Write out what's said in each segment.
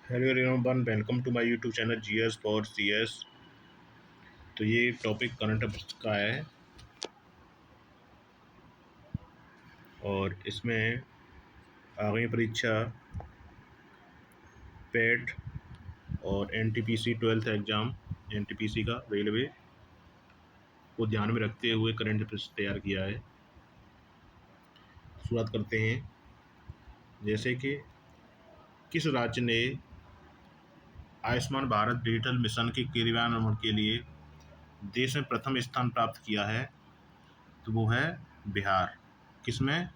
Hello everyone, welcome to my YouTube channel GS for CS. तो ये topic current affairs का है और इसमें आगामी परीक्षा पेट और एनटीपीसी 12th एग्ज़ाम एनटीपीसी का रेलवे को ध्यान में रखते हुए करंट अफेयर्स तैयार किया है। शुरुआत करते हैं। जैसे कि किस राज्य ने आयुष्मान भारत डिजिटल मिशन के क्रियान्वयन के लिए देश में प्रथम स्थान प्राप्त किया है? तो वो है बिहार। किसमें?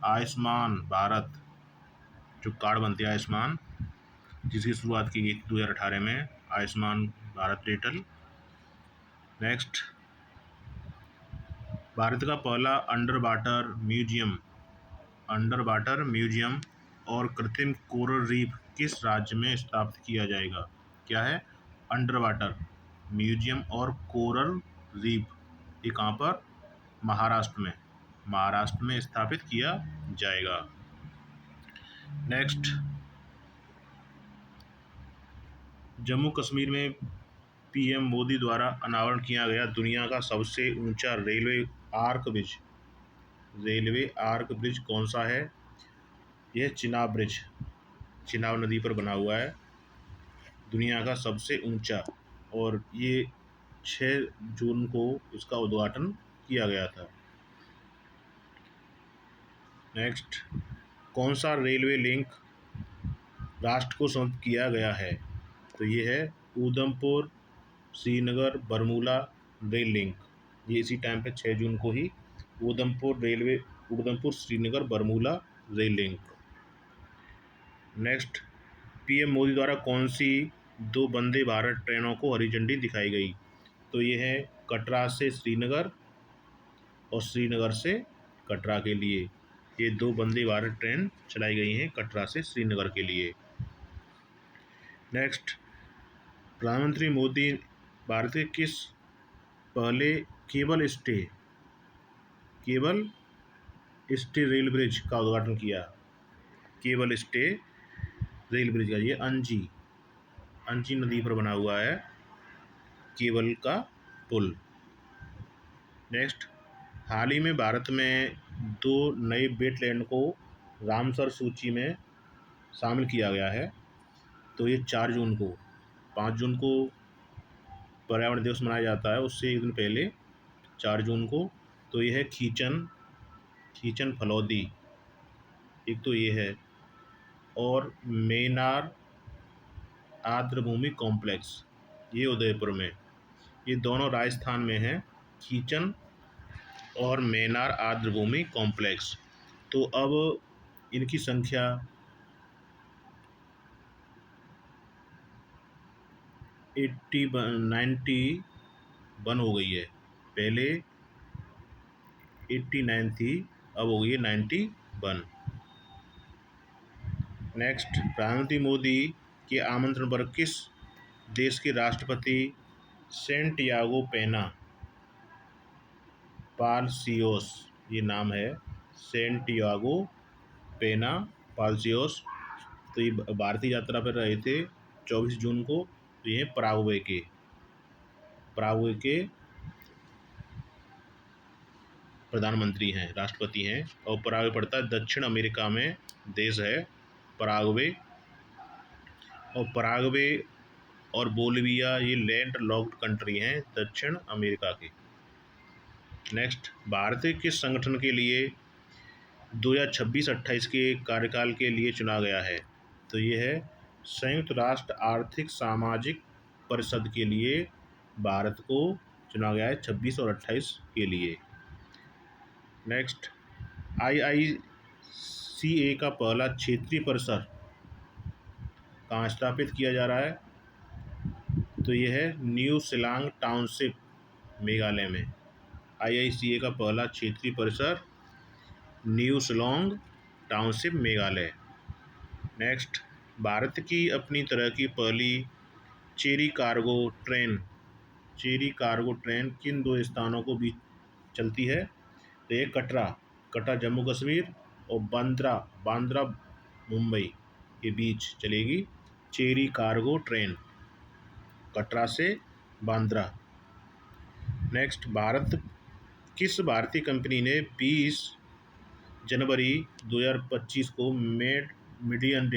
आयुष्मान भारत जो कार्ड बनते हैं आयुष्मान, जिसकी शुरुआत की गई 2018 में, आयुष्मान भारत डिजिटल। नेक्स्ट, भारत का पहला अंडर वाटर म्यूजियम और कृत्रिम कोरल रीफ किस राज्य में स्थापित किया जाएगा? क्या है? अंडर वाटर म्यूजियम और कोरल रीफ, ये कहाँ पर? महाराष्ट्र में स्थापित किया जाएगा। नेक्स्ट, जम्मू कश्मीर में पीएम मोदी द्वारा अनावरण किया गया दुनिया का सबसे ऊंचा रेलवे आर्क ब्रिज कौन सा है? यह चिनाब ब्रिज, चिनाब नदी पर बना हुआ है, दुनिया का सबसे ऊंचा, और ये 6 जून को इसका उद्घाटन किया गया था। नेक्स्ट, कौन सा रेलवे लिंक राष्ट्र को समर्पित किया गया है? तो ये है उधमपुर श्रीनगर बरमूला रेल लिंक। ये इसी टाइम पे 6 जून को ही Udhampur Srinagar Baramulla rail link. Next, PM Modi द्वारा कौन सी 2 वंदे भारत ट्रेनों को हरी झंडी दिखाई गई? तो ये है कटरा से श्रीनगर और श्रीनगर से कटरा के लिए। ये 2 वंदे भारत ट्रेन चलाई गई हैं कटरा से श्रीनगर के लिए। नेक्स्ट, प्रधानमंत्री मोदी भारत के किस पहले केबल स्टे रेल ब्रिज का उद्घाटन किया? केबल स्टे रेल ब्रिज का, ये अंजी नदी पर बना हुआ है केबल का पुल। नेक्स्ट, हाल ही में भारत में 2 नए वेटलैंड को रामसर सूची में शामिल किया गया है। तो ये 4 जून को, 5 जून को पर्यावरण दिवस मनाया जाता है, उससे एक दिन पहले 4 जून को। तो ये है खींचन फलौदी, एक तो ये है, और मेनार आर्द्रभूमि कॉम्प्लेक्स, ये उदयपुर में। ये दोनों राजस्थान में हैं, खींचन और मेनार आर्द्रभूमि कॉम्प्लेक्स। तो अब इनकी संख्या 91 हो गई है। पहले 89 थी, अब हो गई है 91। नेक्स्ट, प्रधानमंत्री मोदी के आमंत्रण पर किस देश के राष्ट्रपति सेंटियागो पेना पालसियोस, ये नाम है सेंटियागो पेना पालसियोस, तो ये भारतीय यात्रा पर रहे थे 24 जून को। तो ये पराग्वे के प्रधानमंत्री हैं, राष्ट्रपति हैं। और पराग्वे पड़ता है दक्षिण अमेरिका में, देश है पराग्वे। और पराग्वे और बोलिविया ये लैंड लॉक्ड कंट्री हैं दक्षिण अमेरिका की। नेक्स्ट, भारत किस संगठन के लिए 2026-28 के कार्यकाल के लिए चुना गया है? तो ये है संयुक्त राष्ट्र आर्थिक सामाजिक परिषद के लिए भारत को चुना गया है 26 और 28 के लिए। नेक्स्ट, IICA का पहला क्षेत्रीय परिसर कहाँ स्थापित किया जा रहा है? तो ये है न्यू शिलांग टाउनशिप, मेघालय में। IICA का पहला क्षेत्रीय परिसर new Shillong township, Meghalaya. Next, Bharat की अपनी तरह की पहली चेरी कार्गो ट्रेन किन 2 स्थानों को बीच चलती है? तो ये कटरा जम्मू कश्मीर और बांद्रा मुंबई के बीच चलेगी चेरी कार्गो ट्रेन, कटरा से बांद्रा। नेक्स्ट, किस भारतीय कंपनी ने 20 जनवरी 2025 को मेड मिलियन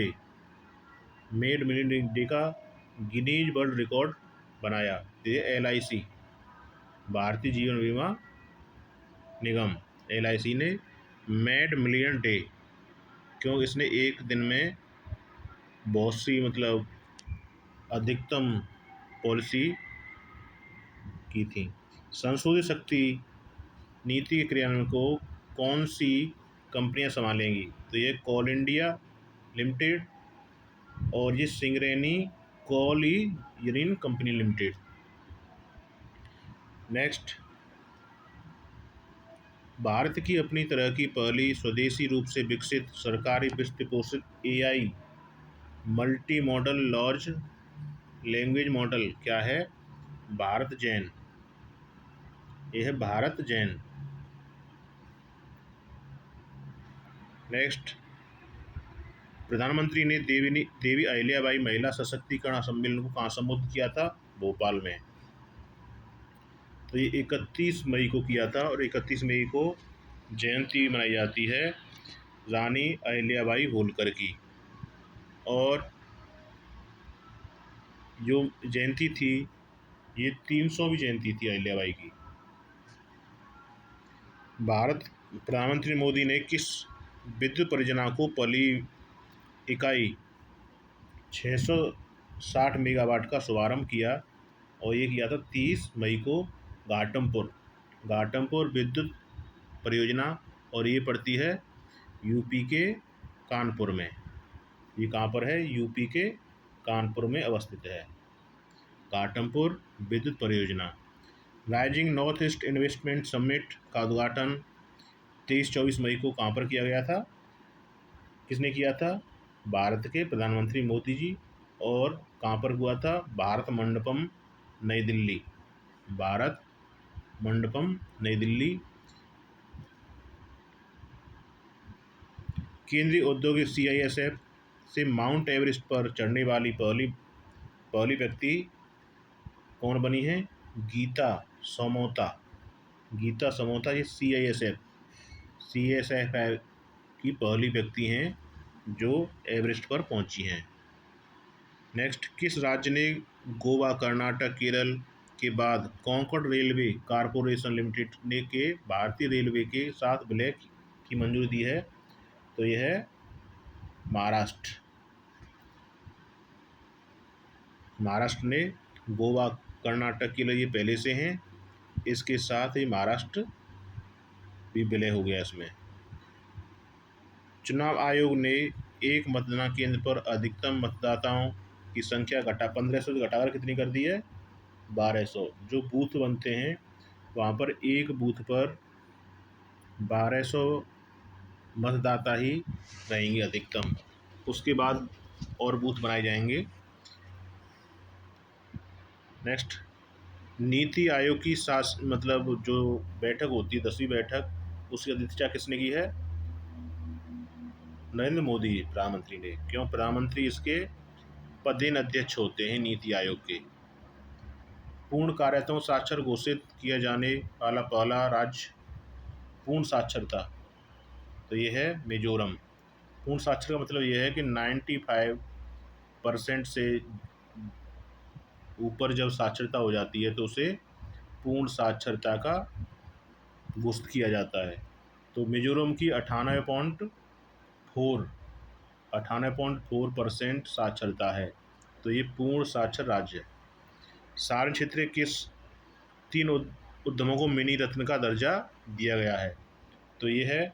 डे का गिनीज वर्ल्ड रिकॉर्ड बनाया? ये LIC, भारतीय जीवन बीमा निगम, LIC ने मेड मिलियन डे, क्यों इसने एक दिन में बहुत सी मतलब अधिकतम पॉलिसी की थी। संशोधित शक्ति नीति के क्रियान्वयन को कौन सी कंपनियां संभालेंगी? तो ये कोल इंडिया लिमिटेड और ये Singareni collieries company limited. Next, Bharat की अपनी तरह की पहली स्वदेशी रूप से विकसित सरकारी वित्तपोषित AI multi modal large language model क्या है? भारत जैन। यह है भारत जैन। नेक्स्ट, प्रधानमंत्री ने देवी अहिल्याबाई महिला सशक्तिकरण सम्मेलन को कहाँ संबोधित किया था? भोपाल में। तो ये 31 मई को किया था और 31 मई को जयंती मनाई जाती है रानी अहिल्याबाई होलकर की। और जो जयंती थी ये 300वीं जयंती थी अहिल्याबाई की। प्रधानमंत्री मोदी ने किस विद्युत परियोजना को पहली इकाई 660 मेगावाट का शुभारंभ किया? और ये किया था 30 मई को घाटमपुर विद्युत परियोजना, और ये पड़ती है यूपी के कानपुर में। ये कहाँ पर है? यूपी के कानपुर में अवस्थित है घाटमपुर विद्युत परियोजना। Rising north east investment summit का उद्घाटन 23-24 मई को कहाँ पर किया गया था? किसने किया था? भारत के प्रधानमंत्री मोदी जी। और कहाँ पर हुआ था? भारत मंडपम नई दिल्ली। भारत मंडपम नई दिल्ली। केंद्रीय औद्योगिक CISF से माउंट एवरेस्ट पर चढ़ने वाली पहली व्यक्ति कौन बनी है? गीता समोता। ये CISF की पहली व्यक्ति हैं जो एवरेस्ट पर पहुंची हैं। नेक्स्ट, किस राज्य ने गोवा, कर्नाटक, केरल के बाद कोंकण रेलवे कारपोरेशन लिमिटेड ने के भारतीय रेलवे के साथ विलय की मंजूरी दी है? तो यह है महाराष्ट्र। महाराष्ट्र ने गोवा, कर्नाटक के लिए ये पहले से हैं, इसके साथ ही महाराष्ट्र भी विलय हो गया इसमें। चुनाव आयोग ने एक मतदान केंद्र पर अधिकतम मतदाताओं की संख्या 1500 से घटाकर कितनी कर दी है? 1200। जो बूथ बनते हैं वहाँ पर एक बूथ पर 1200 मतदाता ही रहेंगे अधिकतम, उसके बाद और बूथ बनाए जाएंगे। नेक्स्ट, नीति आयोग की जो बैठक होती है 10वीं बैठक, उसकी अध्यक्षता किसने की है? नरेंद्र मोदी प्रधानमंत्री ने। क्यों? प्रधानमंत्री इसके पदेन अध्यक्ष होते हैं नीति आयोग के। पूर्ण कार्यतम साक्षर घोषित किया जाने वाला पहला राज्य पूर्ण साक्षरता, तो ये है मिजोरम। पूर्ण साक्षर का मतलब यह है कि 95% से ऊपर जब साक्षरता हो जाती है तो उसे पूर्ण साक्षरता का घोषित किया जाता है। तो मिजोरम की 98.4% साक्षरता है, तो ये पूर्ण साक्षर राज्य है। सारण क्षेत्र के किस 3 उद्यमों को मिनी रत्न का दर्जा दिया गया है? तो ये है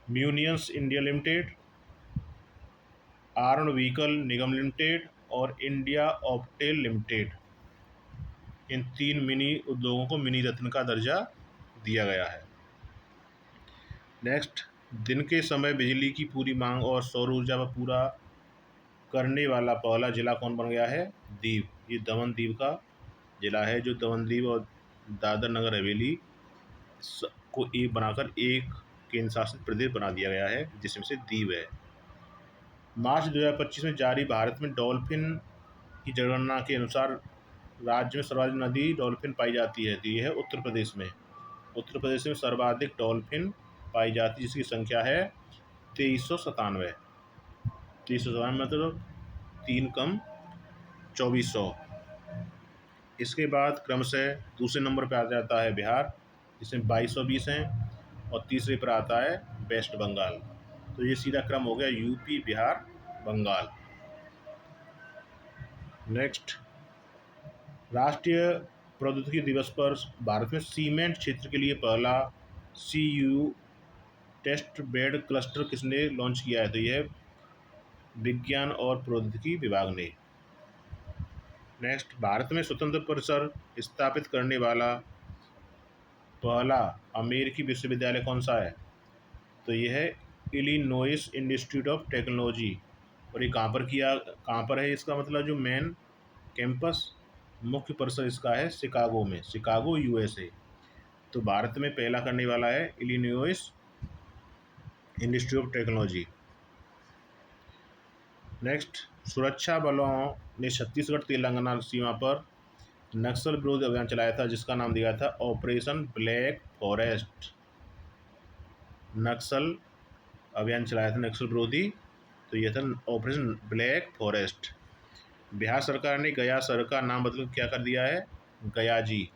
म्यूनियंस इंडिया लिमिटेड, आर्न व्हीकल निगम लिमिटेड और इंडिया ऑप्टेल लिमिटेड। इन 3 मिनी उद्योगों को मिनी रत्न का दर्जा दिया गया है। नेक्स्ट, दिन के समय बिजली की पूरी मांग और सौर ऊर्जा पर पूरा करने वाला पहला जिला कौन बन गया है? दीव। ये दमन दीव का जिला है, जो दमन दीव और दादर नगर हवेली को एक बनाकर एक केंद्र शासित प्रदेश बना दिया गया है, जिसमें से दीव है। मार्च 2025 में जारी भारत में डॉल्फिन की जनगणना के अनुसार राज्य में सर्वाधिक नदी डॉल्फिन पाई जाती है, तो यह है उत्तर प्रदेश में। उत्तर प्रदेश में सर्वाधिक डॉल्फिन पाई जाती है, जिसकी संख्या है 2397। 2397 मतलब 3 कम 2400। इसके बाद क्रमशः दूसरे नंबर पर आ जाता है बिहार, जिसमें 2220 हैं, और तीसरे पर आता है वेस्ट बंगाल। तो ये सीधा क्रम हो गया यूपी, बिहार, बंगाल। नेक्स्ट, राष्ट्रीय प्रौद्योगिकी दिवस पर भारत में सीमेंट क्षेत्र के लिए पहला CU टेस्ट बेड क्लस्टर किसने लॉन्च किया है? तो यह विज्ञान और प्रौद्योगिकी विभाग ने। नेक्स्ट, भारत में स्वतंत्र परिसर स्थापित करने वाला पहला अमेरिकी विश्वविद्यालय कौन सा है? तो यह है इलिनोइस इंस्टीट्यूट ऑफ टेक्नोलॉजी। और ये कहाँ पर है? इसका मतलब जो मेन कैंपस, मुख्य परिसर इसका है शिकागो में, शिकागो USA। तो भारत में पहला करने वाला है Illinois institute of technology. Next, सुरक्षा बलों ने छत्तीसगढ़ तेलंगाना सीमा पर नक्सल विरोधी अभियान चलाया था, जिसका नाम दिया था ऑपरेशन ब्लैक फॉरेस्ट। नक्सल अभियान चलाया था नक्सल विरोधी, तो यह था ऑपरेशन ब्लैक फॉरेस्ट। बिहार सरकार ने गया शहर का नाम बदल क्या कर दिया है? गयाजी।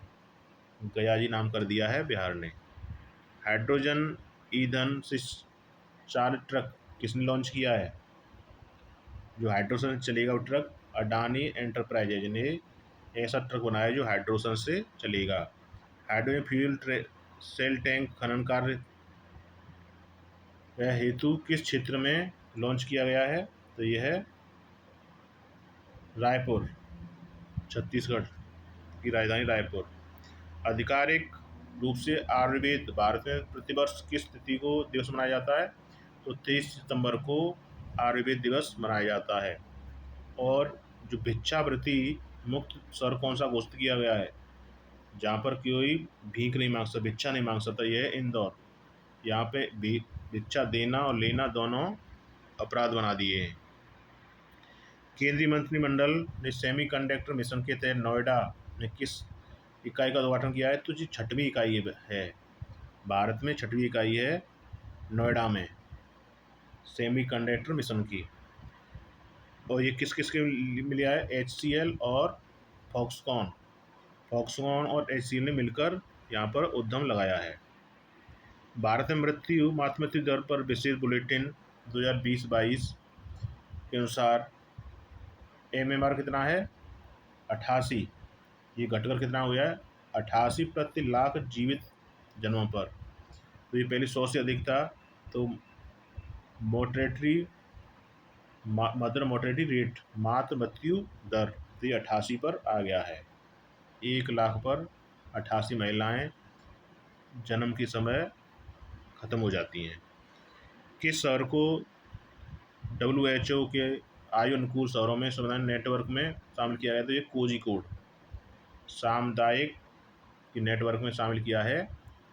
गयाजी नाम कर दिया है बिहार ने। हाइड्रोजन ईंधन से चालित ट्रक किसने लॉन्च किया है? जो हाइड्रोजन से चलेगा वो ट्रक अडानी एंटरप्राइजेज ने ऐसा ट्रक बनाया जो हाइड्रोजन से चलेगा। हाइड्रोजन फ्यूल सेल टैंक खनन कार्य हेतु किस क्षेत्र में लॉन्च किया गया है? तो यह है रायपुर, छत्तीसगढ़ की राजधानी रायपुर। आधिकारिक रूप से आयुर्वेद भारत में प्रतिवर्ष किस तिथि को दिवस मनाया जाता है? तो 23 सितंबर को आयुर्वेद दिवस मनाया जाता है। और जो भिक्षावृत्ति मुक्त शहर कौन सा घोषित किया गया है, जहाँ पर कोई भीख नहीं मांग सकता, भिक्षा नहीं मांग सकता? यह है इंदौर। यहाँ पे भिक्षा देना और लेना दोनों अपराध बना दिए हैं। केंद्रीय मंत्रिमंडल ने सेमीकंडक्टर मिशन के तहत नोएडा में किस इकाई का उद्घाटन किया है? तो जी 6वीं इकाई है, भारत में 6वीं इकाई है नोएडा में सेमीकंडक्टर मिशन की। और ये किस किस के मिला है? HCL और फॉक्सकॉन। फॉक्सकॉन और HCL ने मिलकर यहाँ पर उद्यम लगाया है। भारत में मातृ मृत्यु दर पर विशेष बुलेटिन 2020-22 के अनुसार MMR कितना है? 88। ये घटकर कितना हो गया है? 88 प्रति लाख जीवित जन्मों पर। तो ये पहले 100 से अधिक था। तो मदर मोर्टेलिटी रेट, मातृ मृत्यु दर, तो ये 88 पर आ गया है। 1 लाख पर 88 महिलाएं जन्म के समय ख़त्म हो जाती हैं। किस शहर को WHO के आयु अनुकूल शहरों में संविधान नेटवर्क में शामिल किया गया? तो ये कोझिकोड, सामुदायिक की नेटवर्क में शामिल किया है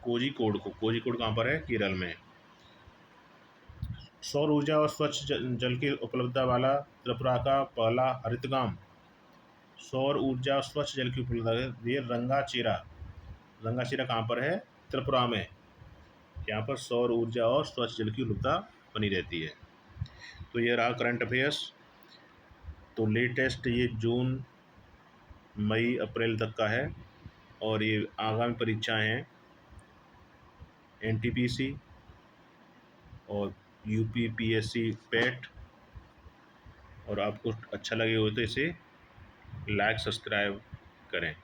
कोझिकोड को। कोझिकोड कहाँ पर है? केरल में। सौर ऊर्जा और स्वच्छ जल की उपलब्धता वाला त्रिपुरा का पहला हरितग्राम। सौर ऊर्जा और स्वच्छ जल की उपलब्धता, ये रंगाचेरा। रंगाचेरा कहाँ पर है? त्रिपुरा में। यहाँ पर सौर ऊर्जा और स्वच्छ जल की उपलब्धता बनी रहती है। तो ये रहा करंट अफेयर्स। तो लेटेस्ट ये जून, मई, अप्रैल तक का है। और ये आगामी परीक्षाएं हैं NTPC और UPPSC पेट। और आपको अच्छा लगे हो तो इसे लाइक सब्सक्राइब करें।